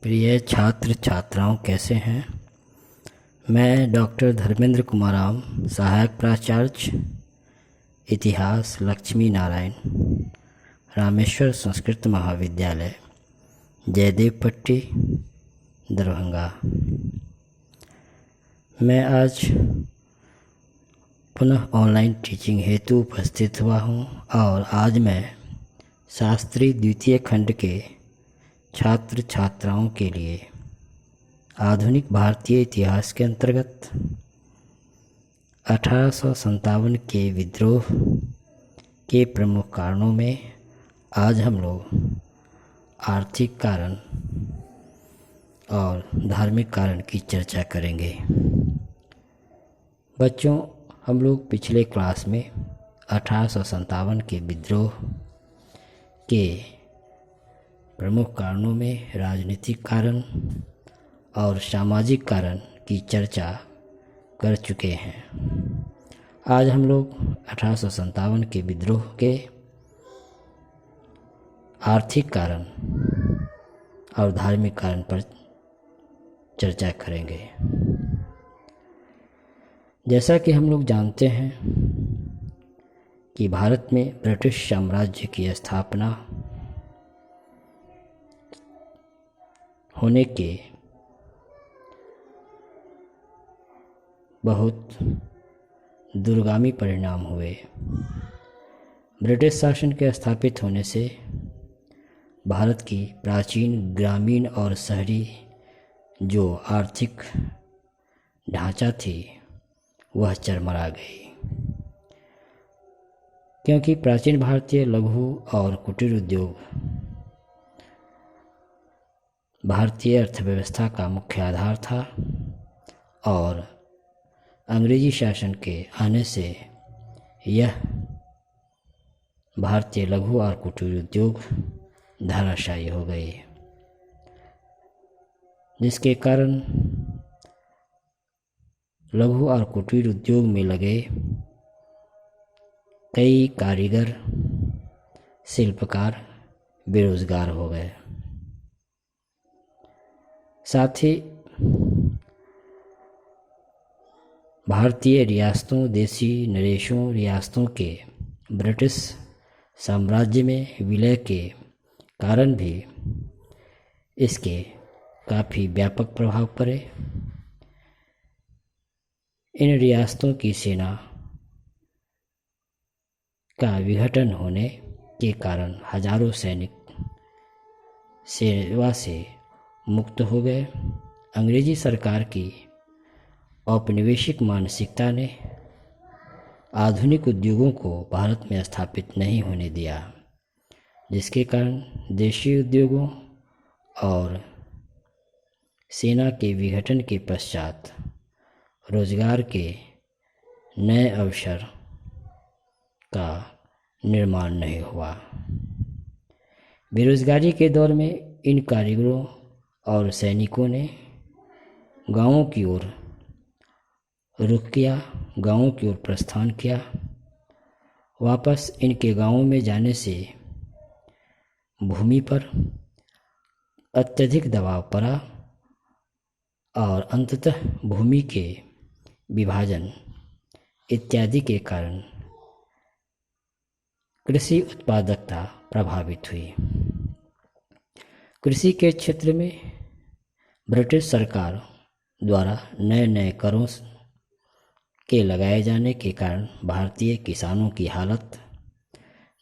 प्रिय छात्र छात्राओं, कैसे हैं। मैं डॉक्टर धर्मेंद्र कुमार राम, सहायक प्राचार्य इतिहास, लक्ष्मी नारायण, रामेश्वर संस्कृत महाविद्यालय, जयदेव पट्टी, दरभंगा। मैं आज पुनः ऑनलाइन टीचिंग हेतु उपस्थित हुआ हूँ और आज मैं शास्त्री द्वितीय खंड के छात्र छात्राओं के लिए आधुनिक भारतीय इतिहास के अंतर्गत 1857 के विद्रोह के प्रमुख कारणों में आज हम लोग आर्थिक कारण और धार्मिक कारण की चर्चा करेंगे। बच्चों, हम लोग पिछले क्लास में 1857 के विद्रोह के प्रमुख कारणों में राजनीतिक कारण और सामाजिक कारण की चर्चा कर चुके हैं। आज हम लोग 1857 के विद्रोह के आर्थिक कारण और धार्मिक कारण पर चर्चा करेंगे। जैसा कि हम लोग जानते हैं कि भारत में ब्रिटिश साम्राज्य की स्थापना होने के बहुत दूरगामी परिणाम हुए। ब्रिटिश शासन के स्थापित होने से भारत की प्राचीन ग्रामीण और शहरी जो आर्थिक ढांचा थी वह चरमरा गई, क्योंकि प्राचीन भारतीय लघु और कुटीर उद्योग भारतीय अर्थव्यवस्था का मुख्य आधार था और अंग्रेजी शासन के आने से यह भारतीय लघु और कुटीर उद्योग धराशायी हो गए, जिसके कारण लघु और कुटीर उद्योग में लगे कई कारीगर, शिल्पकार बेरोजगार हो गए। साथ ही भारतीय रियासतों, देशी नरेशों रियासतों के ब्रिटिश साम्राज्य में विलय के कारण भी इसके काफ़ी व्यापक प्रभाव पड़े। इन रियासतों की सेना का विघटन होने के कारण हजारों सैनिक सेवा से मुक्त हो गए। अंग्रेजी सरकार की औपनिवेशिक मानसिकता ने आधुनिक उद्योगों को भारत में स्थापित नहीं होने दिया, जिसके कारण देशी उद्योगों और सेना के विघटन के पश्चात रोजगार के नए अवसर का निर्माण नहीं हुआ। बेरोजगारी के दौर में इन कारीगरों और सैनिकों ने गांवों की ओर रुख किया, गांवों की ओर प्रस्थान किया। वापस इनके गांवों में जाने से भूमि पर अत्यधिक दबाव पड़ा और अंततः भूमि के विभाजन इत्यादि के कारण कृषि उत्पादकता प्रभावित हुई। कृषि के क्षेत्र में ब्रिटिश सरकार द्वारा नए नए करों के लगाए जाने के कारण भारतीय किसानों की हालत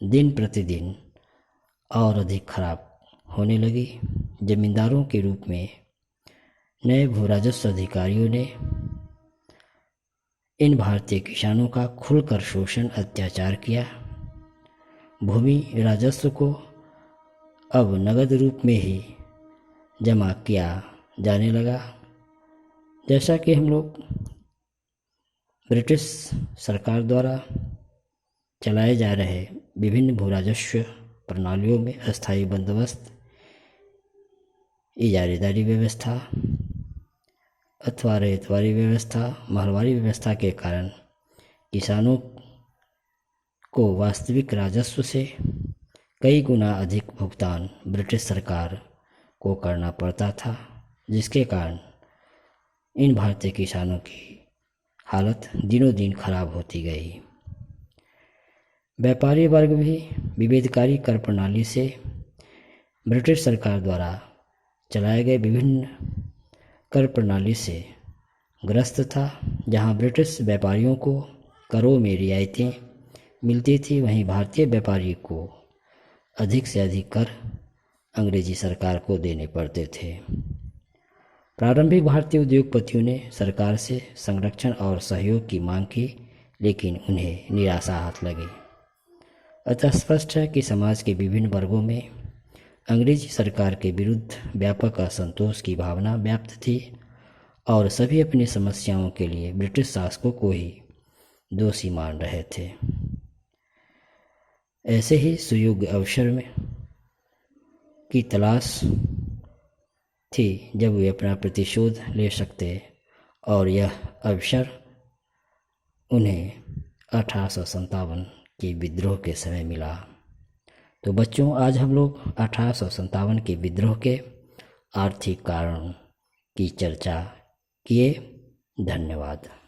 दिन प्रतिदिन और अधिक खराब होने लगी। जमींदारों के रूप में नए भू राजस्व अधिकारियों ने इन भारतीय किसानों का खुलकर शोषण, अत्याचार किया। भूमि राजस्व को अब नगद रूप में ही जमा किया जाने लगा। जैसा कि हम लोग ब्रिटिश सरकार द्वारा चलाए जा रहे विभिन्न भू राजस्व प्रणालियों में अस्थायी बंदोबस्त, इजारेदारी व्यवस्था अथवा रेतवारी व्यवस्था, महलवारी व्यवस्था के कारण किसानों को वास्तविक राजस्व से कई गुना अधिक भुगतान ब्रिटिश सरकार को करना पड़ता था, जिसके कारण इन भारतीय किसानों की हालत दिनों दिन खराब होती गई। व्यापारी वर्ग भी विभेदकारी कर प्रणाली से ब्रिटिश सरकार द्वारा चलाए गए विभिन्न कर प्रणाली से ग्रस्त था। जहां ब्रिटिश व्यापारियों को करों में रियायतें मिलती थी, वहीं भारतीय व्यापारी को अधिक से अधिक कर अंग्रेजी सरकार को देने पड़ते थे। प्रारंभिक भारतीय उद्योगपतियों ने सरकार से संरक्षण और सहयोग की मांग की, लेकिन उन्हें निराशा हाथ लगी। अतः स्पष्ट है कि समाज के विभिन्न वर्गों में अंग्रेजी सरकार के विरुद्ध व्यापक असंतोष की भावना व्याप्त थी और सभी अपनी समस्याओं के लिए ब्रिटिश शासकों को ही दोषी मान रहे थे। ऐसे ही सुयोग्य अवसर में की तलाश थी जब वे अपना प्रतिशोध ले सकते, और यह अवसर उन्हें 1857 के विद्रोह के समय मिला। तो बच्चों, आज हम लोग 1857 के विद्रोह के आर्थिक कारण की चर्चा किए। धन्यवाद।